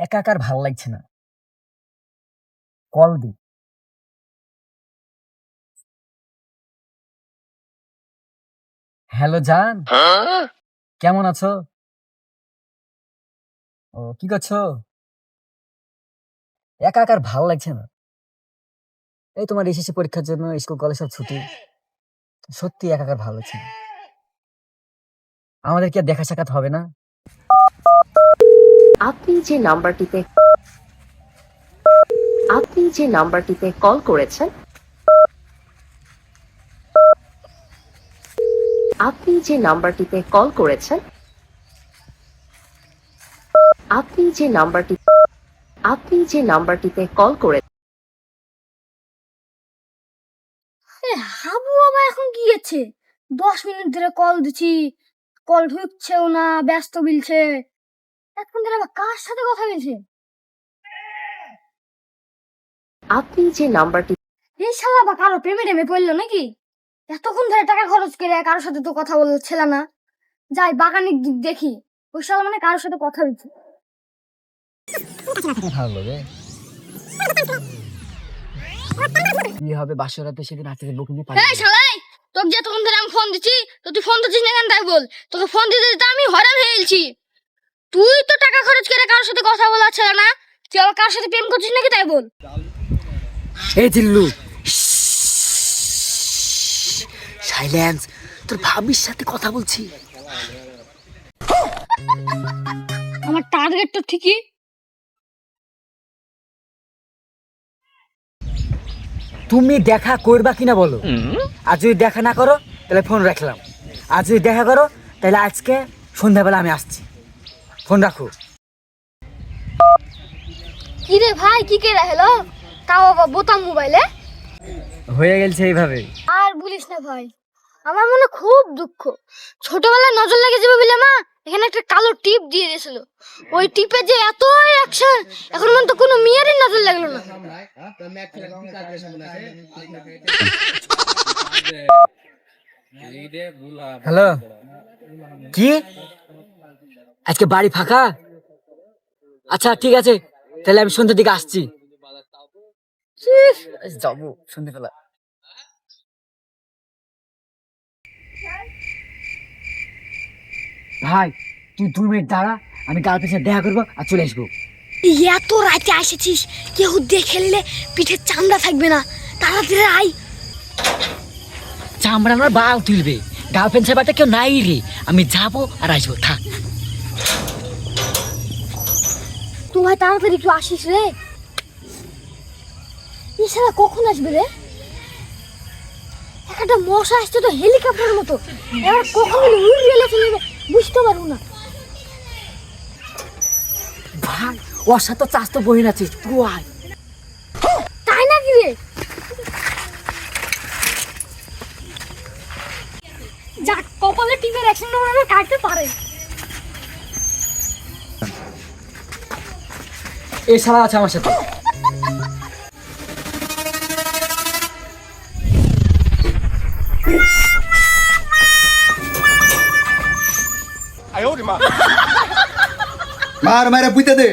একা একার ভাল লাগছে না, কল দি। হ্যালো জান, কেমন আছো? ও, কি করছো? একা একার ভাল লাগছে না। এই তোমার এসএসসি পরীক্ষার জন্য স্কুল কলেজ সব ছুটি। সত্যি একা একার ভালো লাগছে না। আমাদের কি আর দেখা সাক্ষাৎ হবে না? আপনি যে নাম্বারটিতে কল করেছেন আপনি যে নাম্বারটিতে কল করেছেন হাবু বাবা এখন কি গেছে? 10 মিনিট ধরে কল দিচ্ছি, কল ঢুকছেও না, ব্যস্ত বিলছে। এখন ধরে আবার কার সাথে কথা বলছে? আপনি যে নাম্বারটি এই শালা বা কারো প্রেমে টেমে পড়লো নাকি? এতক্ষণ ধরে টাকা খরচ করে কারোর সাথে তো কথা বলছিল না। যাই বাগানে দেখি, ওই শালা মানে কারোর সাথে কথা বলছে। ভালো লাগে। কি হবে বাসরাতে সেদিন আজকে বুকিং এ পাই। এই শালাই, তোকে যে তখন ধরে আমি ফোন দিচ্ছি, তো তুই ফোন দিচ্ছিস না কেন তাই বল। তোকে ফোন দিতে দিতে আমি হয়রান হয়ে গেছি। তুই তো টাকা খরচ করে কারোর সাথে কথা বলা ছিল না, তুই আবার কারোর সাথে প্রেম করছিস নাকি তাই বল। এই জিল্লু, সাইলেন্স। তোর ভাবির সাথে কথা বলছি। আমার টার্গেট তো ঠিকই। তুমি দেখা করবা কিনা বলো। আর যদি দেখা না করো তাহলে ফোন রাখলাম। আর যদি দেখা করো তাহলে আজকে সন্ধ্যাবেলা আমি আসছি। ফোন রাখো। কি রে ভাই, কি কেরা হলো? তাও আবার বোতাম মোবাইলে। হয়ে গেছে এইভাবে। আর বলিস না ভাই, আমার মনে খুব দুঃখ। ছোটবেলায় নজর লেগে যাবে বলে মা এখানে একটা কালো টিপ দিয়ে দিয়েছিল। ওই টিপে যে এত অ্যাকশন, এখন মনে তো কোনো মেয়েরই নজর লাগলো না। হ্যালো, কি আজকে বাড়ি ফাঁকা? আচ্ছা ঠিক আছে, তাহলে আমি সন্ধ্যার দিকে আসছি। যাবো সন্ধ্যাবেলা। ভাই তুই 2 মিনিট দাঁড়া, আমি গার্লফ্রেন্ডের সাথে দেখা করবো আর চলে আসবো। এত রাতে এসেছিস, কেউ দেখে নিলে পিঠের চামড়া থাকবে না। তাড়াতাড়ি আয়। চামড়া আমার বাল তুলবে। গার্লফ্রেন্ড সেবাটা কেউ নাই রে। আমি যাবো আর আসবো, থাক। তো ভাই তাড়াতাড়ি একটু আসিস রে। এছাড়া কখন আসবে রে? একটা মশা আসছে তো হেলিকপ্টারের মতো, এবার কখন উড়ে গেলে চলে যাবে বুঝতে পারবো না। ভাই ওর সাথে চাষ তো বহিন আছে, তুই আয়। তাই নাকি রে? যাক, কপালে টিমের অ্যাকশন আমরা কাটতে পারে। এই শালা আছে আমার সাথে। মার মারে বুঝতে দে।